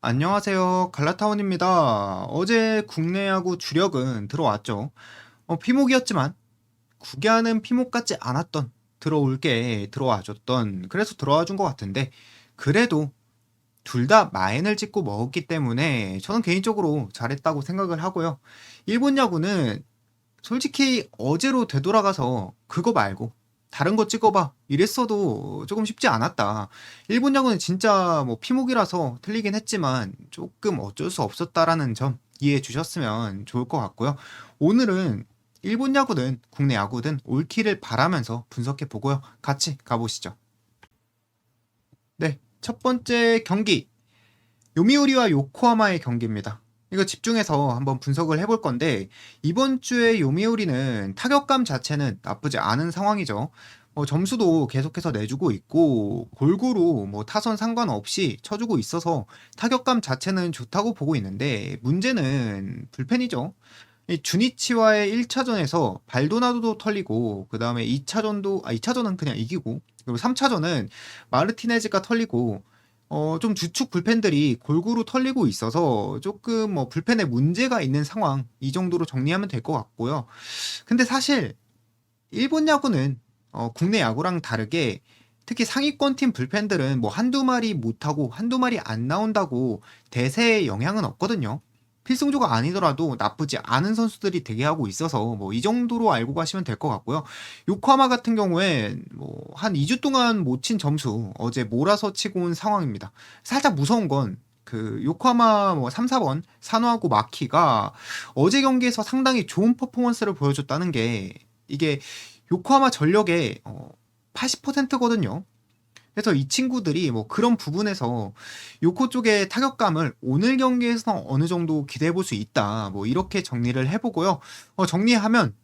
안녕하세요. 갈라타원입니다. 어제 국내 야구 주력은 들어왔죠. 피목이었지만 구기하는 피목 같지 않았던 들어올 게 들어와줬던 그래서 들어와 준 것 같은데 그래도 둘 다 마인을 찍고 먹었기 때문에 저는 개인적으로 잘했다고 생각을 하고요. 일본 야구는 솔직히 어제로 되돌아가서 그거 말고 다른 거 찍어봐 이랬어도 조금 쉽지 않았다. 일본 야구는 진짜 뭐 피목이라서 틀리긴 했지만 조금 어쩔 수 없었다라는 점 이해해 주셨으면 좋을 것 같고요. 오늘은 일본 야구든 국내 야구든 옳기를 바라면서 분석해 보고요. 같이 가보시죠. 네, 첫 번째 경기 요미우리와 요코하마의 경기입니다. 이거 집중해서 한번 분석을 해볼 건데 이번 주에 요미우리는 타격감 자체는 나쁘지 않은 상황이죠. 점수도 계속해서 내주고 있고 골고루 뭐 타선 상관없이 쳐주고 있어서 타격감 자체는 좋다고 보고 있는데 문제는 불펜이죠. 이 주니치와의 1차전에서 발도나도도 털리고 그 다음에 2차전은 그냥 이기고 그리고 3차전은 마르티네즈가 털리고 좀 주축 불펜들이 골고루 털리고 있어서 조금 뭐 불펜에 문제가 있는 상황 이 정도로 정리하면 될 것 같고요. 근데 사실 일본 야구는 국내 야구랑 다르게 특히 상위권 팀 불펜들은 뭐 한두 마리 못하고 한두 마리 안 나온다고 대세에 영향은 없거든요. 필승조가 아니더라도 나쁘지 않은 선수들이 대기하고 있어서 뭐 이 정도로 알고 가시면 될 것 같고요. 요코하마 같은 경우에 뭐 한 2주 동안 못 친 점수 어제 몰아서 치고 온 상황입니다. 살짝 무서운 건 그 요코하마 뭐 3, 4번 산호하고 마키가 어제 경기에서 상당히 좋은 퍼포먼스를 보여줬다는 게 이게 요코하마 전력의 80%거든요. 그래서 이 친구들이 뭐 그런 부분에서 요코 쪽의 타격감을 오늘 경기에서 어느 정도 기대해 볼 수 있다. 뭐 이렇게 정리를 해보고요. 정리하면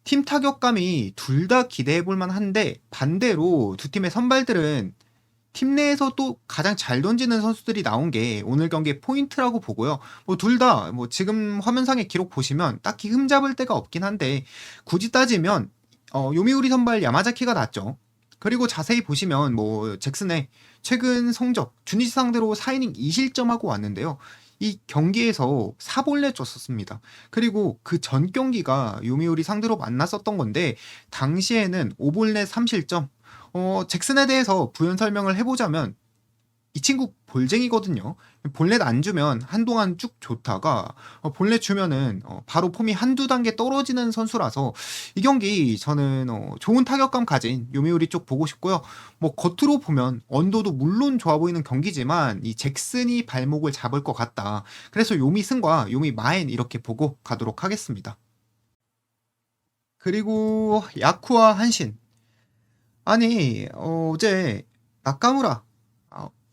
팀 타격감이 둘 다 기대해 볼 만한데 반대로 두 팀의 선발들은 팀 내에서 또 가장 잘 던지는 선수들이 나온 게 오늘 경기의 포인트라고 보고요. 뭐 둘 다 뭐 지금 화면상의 기록 보시면 딱히 흠잡을 데가 없긴 한데 굳이 따지면 요미우리 선발 야마자키가 낫죠. 그리고 자세히 보시면 뭐 잭슨의 최근 성적 주니지 상대로 4이닝 2실점하고 왔는데요. 이 경기에서 4볼넷 줬었습니다. 그리고 그 전 경기가 요미우리 상대로 만났었던 건데 당시에는 5볼넷 3실점. 잭슨에 대해서 부연 설명을 해보자면 이 친구 볼쟁이거든요. 볼넷 안 주면 한동안 쭉 좋다가 볼넷 주면은 바로 폼이 한두 단계 떨어지는 선수라서 이 경기 저는 좋은 타격감 가진 요미우리 쪽 보고 싶고요. 뭐 겉으로 보면 언더도 물론 좋아 보이는 경기지만 이 잭슨이 발목을 잡을 것 같다. 그래서 요미 승과 요미 마엔 이렇게 보고 가도록 하겠습니다. 그리고 야쿠와 한신. 아니 어제 나카무라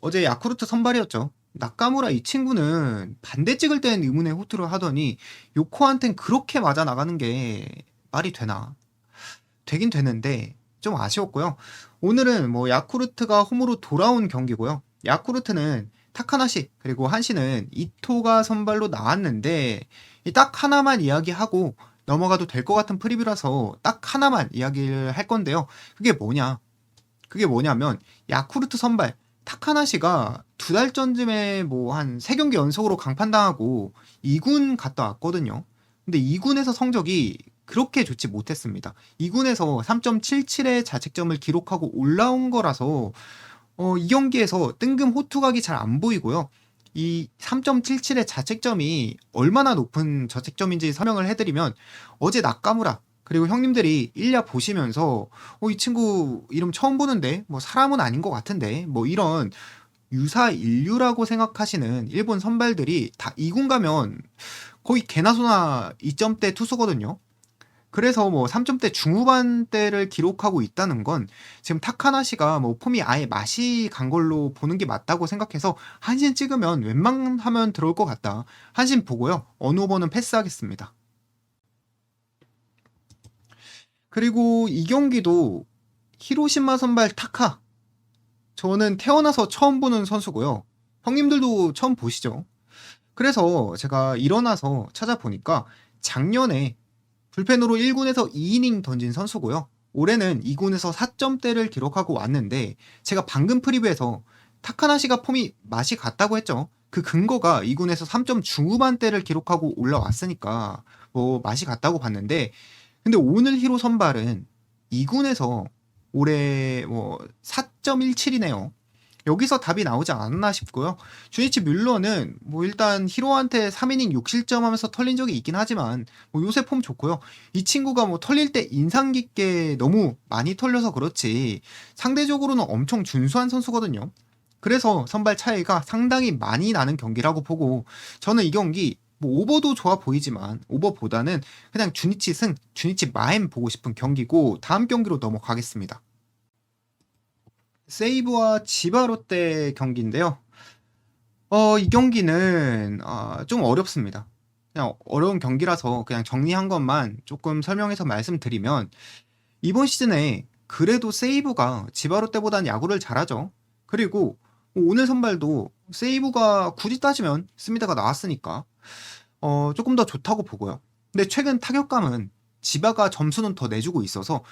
어제 야쿠르트 선발이었죠. 나카무라 이 친구는 반대 찍을 땐 의문의 호투를 하더니 요코한텐 그렇게 맞아 나가는 게 말이 되나? 되긴 되는데 좀 아쉬웠고요. 오늘은 뭐 야쿠르트가 홈으로 돌아온 경기고요. 야쿠르트는 타카나시 그리고 한시는 이토가 선발로 나왔는데 이 딱 하나만 이야기하고 넘어가도 될 것 같은 프리뷰라서 딱 하나만 이야기를 할 건데요. 그게 뭐냐? 그게 뭐냐면 야쿠르트 선발 타카나시가 두 달 전쯤에 뭐 한 세 경기 연속으로 강판당하고 2군 갔다 왔거든요. 근데 2군에서 성적이 그렇게 좋지 못했습니다. 2군에서 3.77의 자책점을 기록하고 올라온 거라서 이 경기에서 뜬금 호투각이 잘 안 보이고요. 이 3.77의 자책점이 얼마나 높은 자책점인지 설명을 해드리면 어제 나카무라 그리고 형님들이 일야 보시면서 이 친구 이름 처음 보는데 뭐 사람은 아닌 것 같은데 뭐 이런 유사 인류라고 생각하시는 일본 선발들이 다 2군 가면 거의 개나 소나 2점대 투수거든요. 그래서 뭐 3점대 중후반대를 기록하고 있다는 건 지금 타카나시가 뭐 폼이 아예 맛이 간 걸로 보는 게 맞다고 생각해서 한신 찍으면 웬만하면 들어올 것 같다. 한신 보고요. 어느 오버는 패스하겠습니다. 그리고 이 경기도 히로시마 선발 타카. 저는 태어나서 처음 보는 선수고요. 형님들도 처음 보시죠? 그래서 제가 일어나서 찾아보니까 작년에 불펜으로 1군에서 2이닝 던진 선수고요. 올해는 2군에서 4점대를 기록하고 왔는데 제가 방금 프리뷰에서 타카나시가 폼이 맛이 갔다고 했죠. 그 근거가 2군에서 3점 중후반대를 기록하고 올라왔으니까 뭐 맛이 갔다고 봤는데, 근데 오늘 히로 선발은 2군에서 올해 뭐 4.17이네요. 여기서 답이 나오지 않았나 싶고요. 주니치 뮬러는 뭐 일단 히로한테 3이닝 6실점 하면서 털린 적이 있긴 하지만 뭐 요새 폼 좋고요. 이 친구가 뭐 털릴 때 인상 깊게 너무 많이 털려서 그렇지 상대적으로는 엄청 준수한 선수거든요. 그래서 선발 차이가 상당히 많이 나는 경기라고 보고, 저는 이 경기 뭐 오버도 좋아 보이지만 오버보다는 그냥 주니치 승, 주니치 마엠 보고 싶은 경기고, 다음 경기로 넘어가겠습니다. 세이브와 지바 롯데 경기인데요. 이 경기는 좀 어렵습니다. 그냥 어려운 경기라서 그냥 정리한 것만 조금 설명해서 말씀드리면, 이번 시즌에 그래도 세이브가 지바 롯데보다는 야구를 잘하죠. 그리고 뭐 오늘 선발도 세이브가 굳이 따지면 스미다가 나왔으니까 조금 더 좋다고 보고요. 근데 최근 타격감은 지바가 점수는 더 내주고 있어서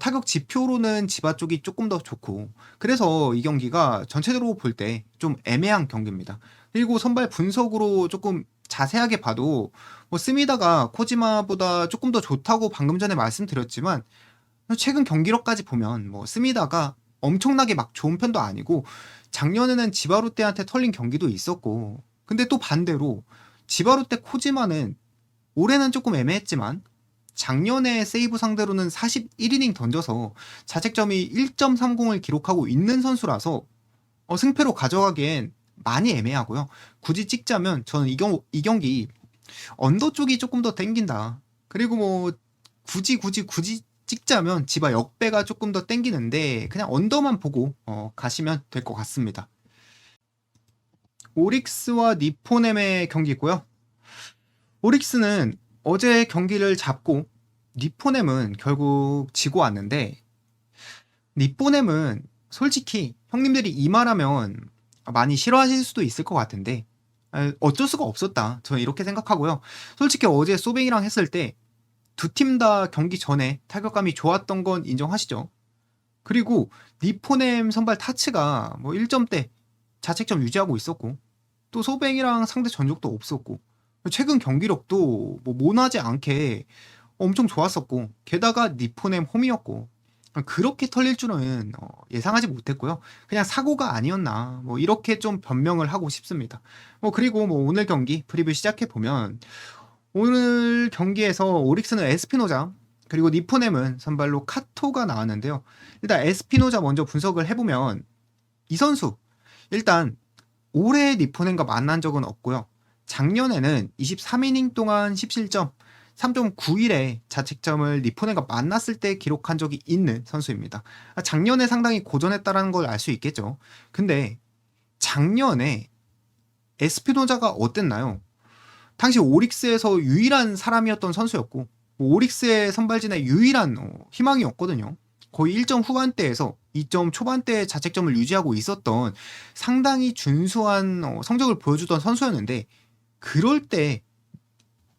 타격 지표로는 지바 쪽이 조금 더 좋고, 그래서 이 경기가 전체적으로 볼 때 좀 애매한 경기입니다. 그리고 선발 분석으로 조금 자세하게 봐도 뭐 스미다가 코지마보다 조금 더 좋다고 방금 전에 말씀드렸지만, 최근 경기력까지 보면 뭐 스미다가 엄청나게 막 좋은 편도 아니고, 작년에는 지바롯데한테 털린 경기도 있었고, 근데 또 반대로 지바롯데 코지마는 올해는 조금 애매했지만 작년에 세이브 상대로는 41이닝 던져서 자책점이 1.30을 기록하고 있는 선수라서 승패로 가져가기엔 많이 애매하고요. 굳이 찍자면 저는 이 경기 언더 쪽이 조금 더 땡긴다. 그리고 뭐 굳이 찍자면 지바 역배가 조금 더 땡기는데, 그냥 언더만 보고 가시면 될 것 같습니다. 오릭스와 니포넴의 경기고요. 오릭스는 어제 경기를 잡고 니포넴은 결국 지고 왔는데, 니포넴은 솔직히 형님들이 이 말하면 많이 싫어하실 수도 있을 것 같은데 어쩔 수가 없었다, 저는 이렇게 생각하고요. 솔직히 어제 소뱅이랑 했을 때 두 팀 다 경기 전에 타격감이 좋았던 건 인정하시죠? 그리고 니포넴 선발 타츠가 뭐 1점대 자책점 유지하고 있었고, 또 소뱅이랑 상대 전적도 없었고, 최근 경기력도 뭐 모나지 않게 엄청 좋았었고, 게다가 니포넴 홈이었고, 그렇게 털릴 줄은 예상하지 못했고요. 그냥 사고가 아니었나 뭐 이렇게 좀 변명을 하고 싶습니다. 뭐 그리고 뭐 오늘 경기 프리뷰 시작해 보면, 오늘 경기에서 오릭스는 에스피노자, 그리고 니포넴은 선발로 카토가 나왔는데요. 일단 에스피노자 먼저 분석을 해보면, 이 선수 일단 올해 니포넴과 만난 적은 없고요. 작년에는 23이닝 동안 17점, 3.91의 자책점을 니포넴과 만났을 때 기록한 적이 있는 선수입니다. 작년에 상당히 고전했다는 걸 알 수 있겠죠. 근데 작년에 에스피노자가 어땠나요? 당시 오릭스에서 유일한 사람이었던 선수였고, 오릭스의 선발진의 유일한 희망이었거든요. 거의 1점 후반대에서 2점 초반대의 자책점을 유지하고 있었던 상당히 준수한 성적을 보여주던 선수였는데, 그럴 때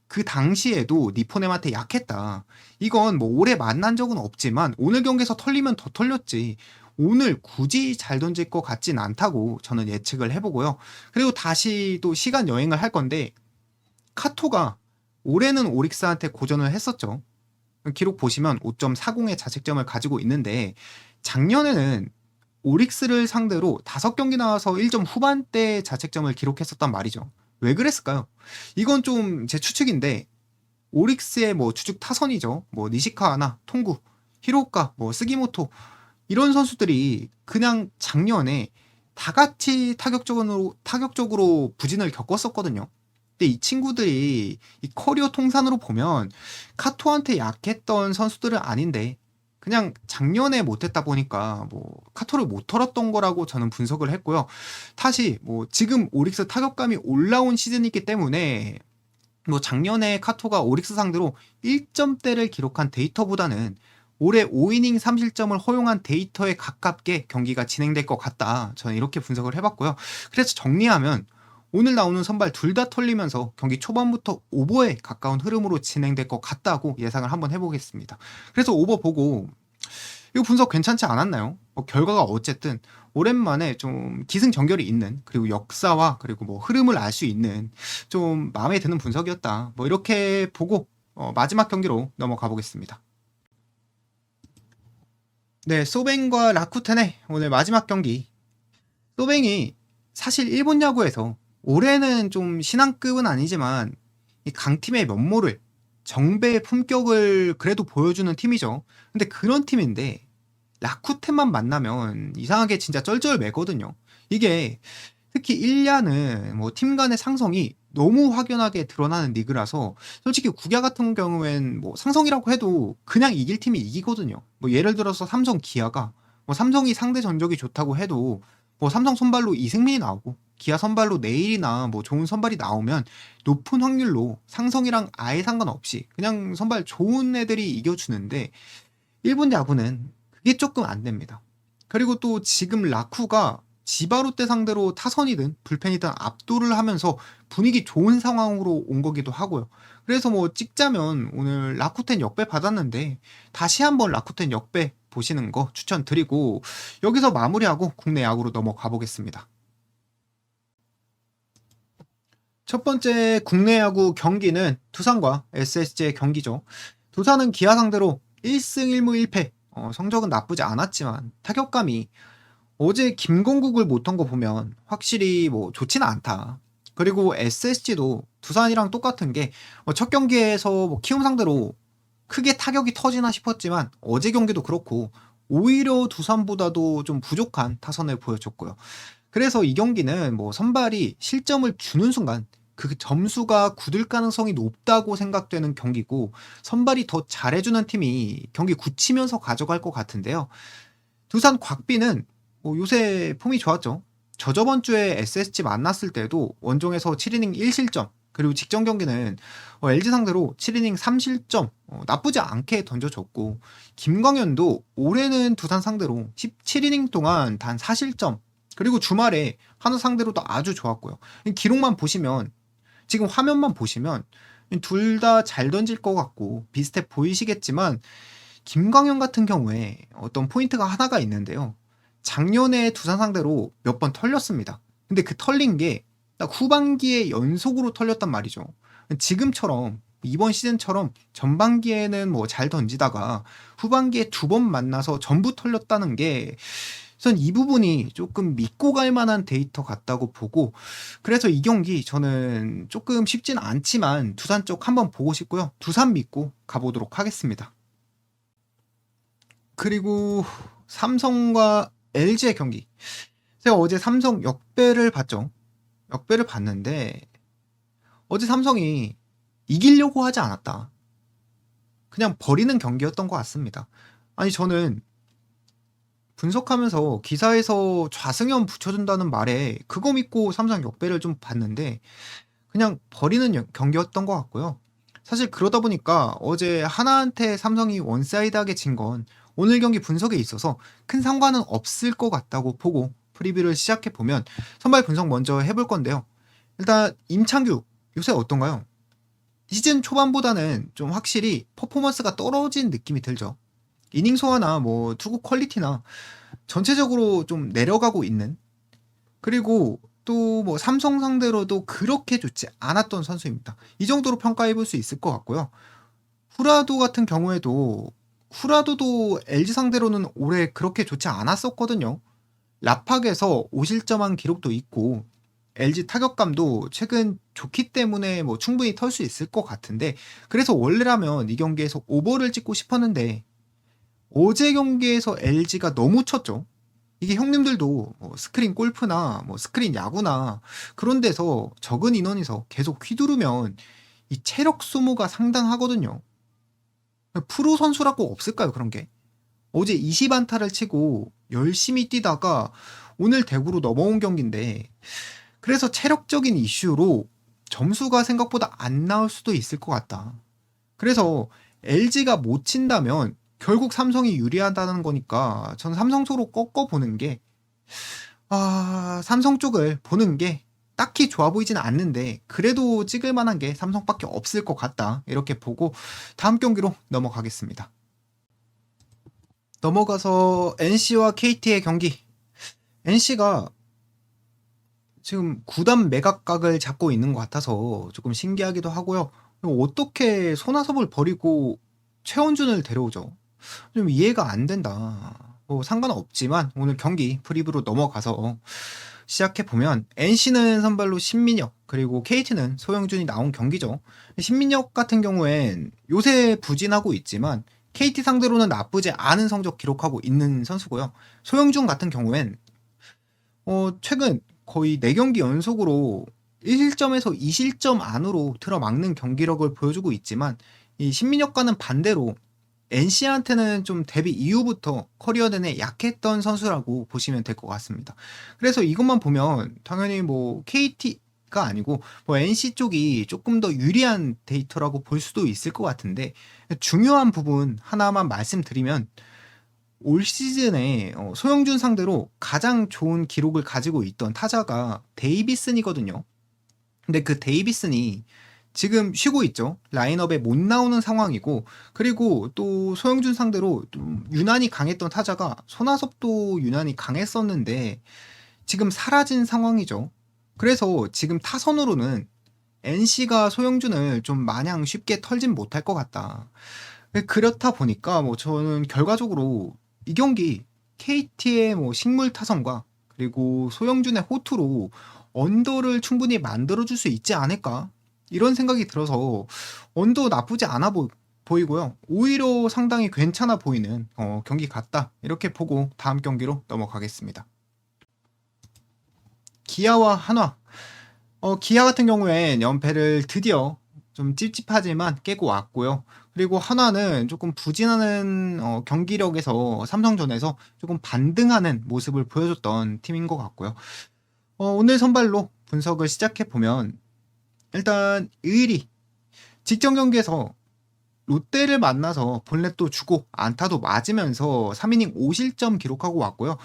그 당시에도 니포넴한테 약했다. 이건 뭐 오래 만난 적은 없지만 오늘 경기에서 털리면 더 털렸지, 오늘 굳이 잘 던질 것 같진 않다고 저는 예측을 해보고요. 그리고 다시 또 시간 여행을 할 건데, 카토가 올해는 오릭스한테 고전을 했었죠. 기록 보시면 5.40의 자책점을 가지고 있는데, 작년에는 오릭스를 상대로 5경기 나와서 1점 후반대 자책점을 기록했었단 말이죠. 왜 그랬을까요? 이건 좀 제 추측인데, 오릭스의 뭐 주축 타선이죠. 뭐 니시카와나 통구, 히로카, 뭐 스기모토, 이런 선수들이 그냥 작년에 다 같이 타격적으로 부진을 겪었었거든요. 근데 이 친구들이 이 커리어 통산으로 보면 카토한테 약했던 선수들은 아닌데, 그냥 작년에 못했다 보니까 뭐 카토를 못 털었던 거라고 저는 분석을 했고요. 다시 뭐 지금 오릭스 타격감이 올라온 시즌이기 때문에 뭐 작년에 카토가 오릭스 상대로 1점대를 기록한 데이터보다는 올해 5이닝 3실점을 허용한 데이터에 가깝게 경기가 진행될 것 같다, 저는 이렇게 분석을 해봤고요. 그래서 정리하면 오늘 나오는 선발 둘 다 털리면서 경기 초반부터 오버에 가까운 흐름으로 진행될 것 같다고 예상을 한번 해보겠습니다. 그래서 오버 보고 이거 분석 괜찮지 않았나요? 결과가 어쨌든 오랜만에 좀 기승전결이 있는, 그리고 역사와 그리고 뭐 흐름을 알 수 있는 좀 마음에 드는 분석이었다. 뭐 이렇게 보고 마지막 경기로 넘어가 보겠습니다. 네, 소뱅과 라쿠텐의 오늘 마지막 경기. 소뱅이 사실 일본 야구에서 올해는 좀 신앙급은 아니지만 이 강팀의 면모를, 정배의 품격을 그래도 보여주는 팀이죠. 근데 그런 팀인데 라쿠텐만 만나면 이상하게 진짜 쩔쩔매거든요. 이게 특히 1야는 뭐 팀 간의 상성이 너무 확연하게 드러나는 리그라서 솔직히 국야 같은 경우엔 뭐 상성이라고 해도 그냥 이길 팀이 이기거든요. 뭐 예를 들어서 삼성 기아가 뭐 삼성이 상대 전적이 좋다고 해도 뭐 삼성 선발로 이승민이 나오고 기아 선발로 내일이나 뭐 좋은 선발이 나오면 높은 확률로 상성이랑 아예 상관없이 그냥 선발 좋은 애들이 이겨주는데 일본 야구는 그게 조금 안 됩니다. 그리고 또 지금 라쿠가 지바롯데 상대로 타선이든 불펜이든 압도를 하면서 분위기 좋은 상황으로 온 거기도 하고요. 그래서 뭐 찍자면 오늘 라쿠텐 역배 받았는데 다시 한번 라쿠텐 역배 보시는 거 추천드리고 여기서 마무리하고 국내 야구로 넘어가 보겠습니다. 첫 번째 국내 야구 경기는 두산과 SSG의 경기죠. 두산은 기아 상대로 1승 1무 1패. 성적은 나쁘지 않았지만 타격감이 어제 김건국을 못한 거 보면 확실히 뭐 좋지는 않다. 그리고 SSG도 두산이랑 똑같은 게 첫 경기에서 뭐 키움 상대로 크게 타격이 터지나 싶었지만 어제 경기도 그렇고 오히려 두산보다도 좀 부족한 타선을 보여줬고요. 그래서 이 경기는 뭐 선발이 실점을 주는 순간 그 점수가 굳을 가능성이 높다고 생각되는 경기고 선발이 더 잘해주는 팀이 경기 굳히면서 가져갈 것 같은데요. 두산 곽비는 뭐 요새 폼이 좋았죠. 저저번 주에 SSG 만났을 때도 원정에서 7이닝 1실점 그리고 직전 경기는 LG 상대로 7이닝 3실점 나쁘지 않게 던져줬고 김광현도 올해는 두산 상대로 17이닝 동안 단 4실점 그리고 주말에 하나 상대로도 아주 좋았고요. 기록만 보시면 지금 화면만 보시면 둘 다 잘 던질 것 같고 비슷해 보이시겠지만 김광현 같은 경우에 어떤 포인트가 하나가 있는데요. 작년에 두산 상대로 몇 번 털렸습니다. 근데 그 털린 게 딱 후반기에 연속으로 털렸단 말이죠. 지금처럼 이번 시즌처럼 전반기에는 뭐 잘 던지다가 후반기에 두 번 만나서 전부 털렸다는 게 전 이 부분이 조금 믿고 갈 만한 데이터 같다고 보고 그래서 이 경기 저는 조금 쉽진 않지만 두산 쪽 한번 보고 싶고요. 두산 믿고 가보도록 하겠습니다. 그리고 삼성과 LG의 경기. 제가 어제 삼성 역배를 봤죠. 역배를 봤는데 어제 삼성이 이기려고 하지 않았다. 그냥 버리는 경기였던 것 같습니다. 아니 저는 분석하면서 기사에서 좌승현 붙여준다는 말에 그거 믿고 삼성 역배를 좀 봤는데 그냥 버리는 경기였던 것 같고요. 사실 그러다 보니까 어제 하나한테 삼성이 원사이드하게 진 건 오늘 경기 분석에 있어서 큰 상관은 없을 것 같다고 보고 프리뷰를 시작해 보면 선발 분석 먼저 해볼 건데요. 일단 임창규 요새 어떤가요? 시즌 초반보다는 좀 확실히 퍼포먼스가 떨어진 느낌이 들죠. 이닝 소화나 뭐 투구 퀄리티나 전체적으로 좀 내려가고 있는 그리고 또 뭐 삼성 상대로도 그렇게 좋지 않았던 선수입니다. 이 정도로 평가해 볼 수 있을 것 같고요. 후라도 같은 경우에도 후라도도 LG 상대로는 올해 그렇게 좋지 않았었거든요. 라팍에서 5실점한 기록도 있고 LG 타격감도 최근 좋기 때문에 뭐 충분히 털 수 있을 것 같은데 그래서 원래라면 이 경기에서 오버를 찍고 싶었는데 어제 경기에서 LG가 너무 쳤죠. 이게 형님들도 뭐 스크린 골프나 뭐 스크린 야구나 그런 데서 적은 인원에서 계속 휘두르면 이 체력 소모가 상당하거든요. 프로 선수라고 없을까요, 그런 게? 어제 20안타를 치고 열심히 뛰다가 오늘 대구로 넘어온 경기인데 그래서 체력적인 이슈로 점수가 생각보다 안 나올 수도 있을 것 같다. 그래서 LG가 못 친다면 결국 삼성이 유리하다는 거니까 저는 삼성 쪽으로 꺾어보는 게 삼성 쪽을 보는 게 딱히 좋아 보이지는 않는데 그래도 찍을 만한 게 삼성밖에 없을 것 같다. 이렇게 보고 다음 경기로 넘어가겠습니다. 넘어가서 NC와 KT의 경기. NC가 지금 구단 매각각을 잡고 있는 것 같아서 조금 신기하기도 하고요. 어떻게 손아섭을 버리고 최원준을 데려오죠? 좀 이해가 안 된다. 뭐 상관은 없지만 오늘 경기 프리뷰로 넘어가서 시작해 보면 NC는 선발로 신민혁 그리고 KT는 소영준이 나온 경기죠. 신민혁 같은 경우엔 요새 부진하고 있지만 KT 상대로는 나쁘지 않은 성적 기록하고 있는 선수고요. 소영준 같은 경우엔 최근 거의 4경기 연속으로 1실점에서 2실점 안으로 틀어막는 경기력을 보여주고 있지만 이 신민혁과는 반대로 NC한테는 좀 데뷔 이후부터 커리어 내내 약했던 선수라고 보시면 될 것 같습니다. 그래서 이것만 보면 당연히 뭐 KT가 아니고 뭐 NC 쪽이 조금 더 유리한 데이터라고 볼 수도 있을 것 같은데 중요한 부분 하나만 말씀드리면 올 시즌에 소영준 상대로 가장 좋은 기록을 가지고 있던 타자가 데이비슨이거든요. 근데 그 데이비슨이 지금 쉬고 있죠. 라인업에 못 나오는 상황이고, 그리고 또 소영준 상대로 좀 유난히 강했던 타자가 손아섭도 유난히 강했었는데 지금 사라진 상황이죠. 그래서 지금 타선으로는 NC가 소영준을 좀 마냥 쉽게 털진 못할 것 같다. 그렇다 보니까 뭐 저는 결과적으로 이 경기 KT의 뭐 식물 타선과 그리고 소영준의 호투로 언더를 충분히 만들어줄 수 있지 않을까 이런 생각이 들어서 언더 나쁘지 않아 보이고요. 오히려 상당히 괜찮아 보이는 경기 같다 이렇게 보고 다음 경기로 넘어가겠습니다. 기아와 한화. 기아 같은 경우엔 연패를 드디어 좀 찝찝하지만 깨고 왔고요. 그리고 한화는 조금 부진하는 경기력에서 삼성전에서 조금 반등하는 모습을 보여줬던 팀인 것 같고요. 오늘 선발로 분석을 시작해 보면 일단 의리 직전 경기에서 롯데를 만나서 본넷도 주고 안타도 맞으면서 3이닝 5실점 기록하고 왔고요.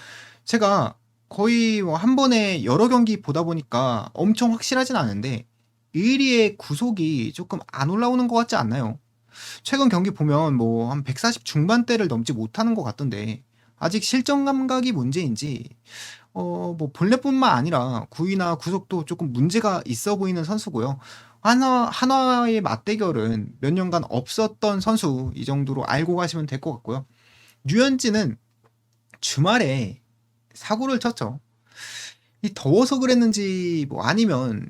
제가 거의 뭐 한 번에 여러 경기 보다 보니까 엄청 확실하진 않은데 의리의 구속이 조금 안 올라오는 것 같지 않나요? 최근 경기 보면 뭐 한 140 중반대를 넘지 못하는 것 같던데 아직 실전 감각이 문제인지 뭐 본래뿐만 아니라 구위나 구속도 조금 문제가 있어 보이는 선수고요. 한화의 맞대결은 몇 년간 없었던 선수 이 정도로 알고 가시면 될 것 같고요. 류현진은 주말에 사고를 쳤죠. 이 더워서 그랬는지 뭐 아니면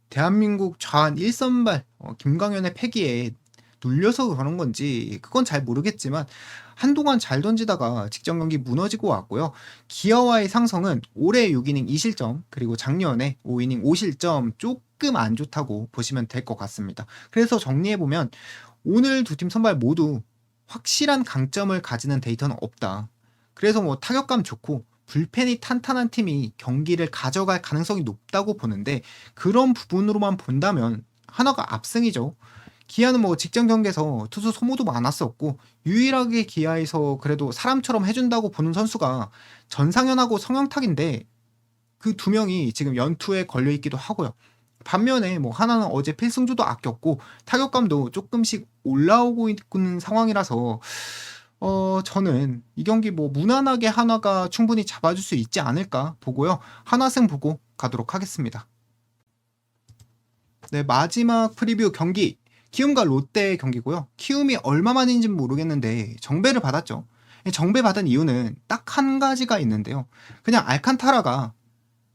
대한민국 좌완 1선발 김광현의 패기에 눌려서 그런 건지 그건 잘 모르겠지만 한동안 잘 던지다가 직전 경기 무너지고 왔고요. 기아와의 상성은 올해 6이닝 2실점 그리고 작년에 5이닝 5실점 조금 안 좋다고 보시면 될 것 같습니다. 그래서 정리해보면 오늘 두 팀 선발 모두 확실한 강점을 가지는 데이터는 없다. 그래서 뭐 타격감 좋고 불펜이 탄탄한 팀이 경기를 가져갈 가능성이 높다고 보는데 그런 부분으로만 본다면 하나가 압승이죠. 기아는 뭐 직전 경기에서 투수 소모도 많았었고 유일하게 기아에서 그래도 사람처럼 해준다고 보는 선수가 전상현하고 성영탁인데 그 두 명이 지금 연투에 걸려 있기도 하고요. 반면에 뭐 하나는 어제 필승주도 아꼈고 타격감도 조금씩 올라오고 있는 상황이라서 저는 이 경기 뭐 무난하게 하나가 충분히 잡아줄 수 있지 않을까 보고요. 하나승 보고 가도록 하겠습니다. 네, 마지막 프리뷰 경기 키움과 롯데의 경기고요. 키움이 얼마만인지는 모르겠는데 정배를 받았죠. 정배 받은 이유는 딱 한 가지가 있는데요. 그냥 알칸타라가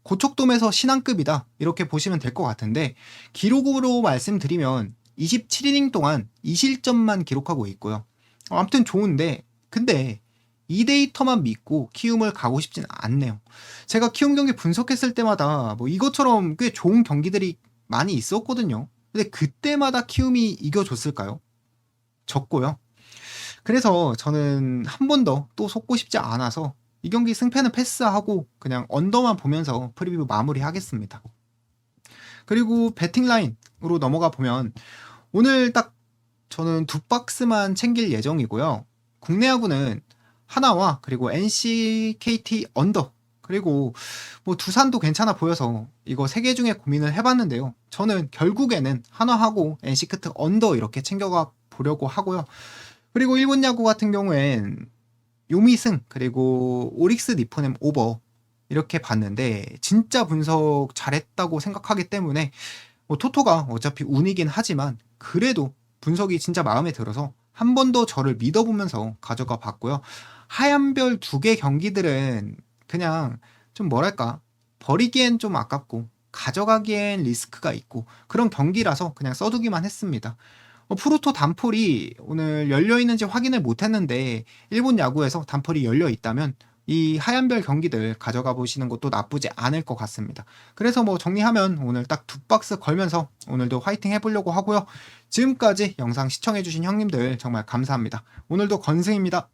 고척돔에서 신앙급이다 이렇게 보시면 될 것 같은데 기록으로 말씀드리면 27이닝 동안 2실점만 기록하고 있고요. 아무튼 좋은데 근데 이 데이터만 믿고 키움을 가고 싶진 않네요. 제가 키움 경기 분석했을 때마다 뭐 이것처럼 꽤 좋은 경기들이 많이 있었거든요. 근데 그때마다 키움이 이겨줬을까요? 졌고요. 그래서 저는 한 번 더 또 속고 싶지 않아서 이 경기 승패는 패스하고 그냥 언더만 보면서 프리뷰 마무리하겠습니다. 그리고 베팅 라인으로 넘어가 보면 오늘 딱 저는 두 박스만 챙길 예정이고요. 국내 야구는 하나와 그리고 NC, KT 언더 그리고 뭐 두산도 괜찮아 보여서 이거 세 개 중에 고민을 해봤는데요. 저는 결국에는 하나하고 NC 크트 언더 이렇게 챙겨가 보려고 하고요. 그리고 일본 야구 같은 경우엔 요미승 그리고 오릭스 니포넴 오버 이렇게 봤는데 진짜 분석 잘했다고 생각하기 때문에 뭐 토토가 어차피 운이긴 하지만 그래도 분석이 진짜 마음에 들어서 한 번 더 저를 믿어보면서 가져가 봤고요. 하얀별 2개 경기들은 그냥 좀 뭐랄까 버리기엔 좀 아깝고 가져가기엔 리스크가 있고 그런 경기라서 그냥 써두기만 했습니다. 프로토 단폴이 오늘 열려 있는지 확인을 못했는데 일본 야구에서 단폴이 열려 있다면 이 하얀별 경기들 가져가 보시는 것도 나쁘지 않을 것 같습니다. 그래서 뭐 정리하면 오늘 딱 2박스 걸면서 오늘도 화이팅 해보려고 하고요. 지금까지 영상 시청해주신 형님들 정말 감사합니다. 오늘도 건승입니다.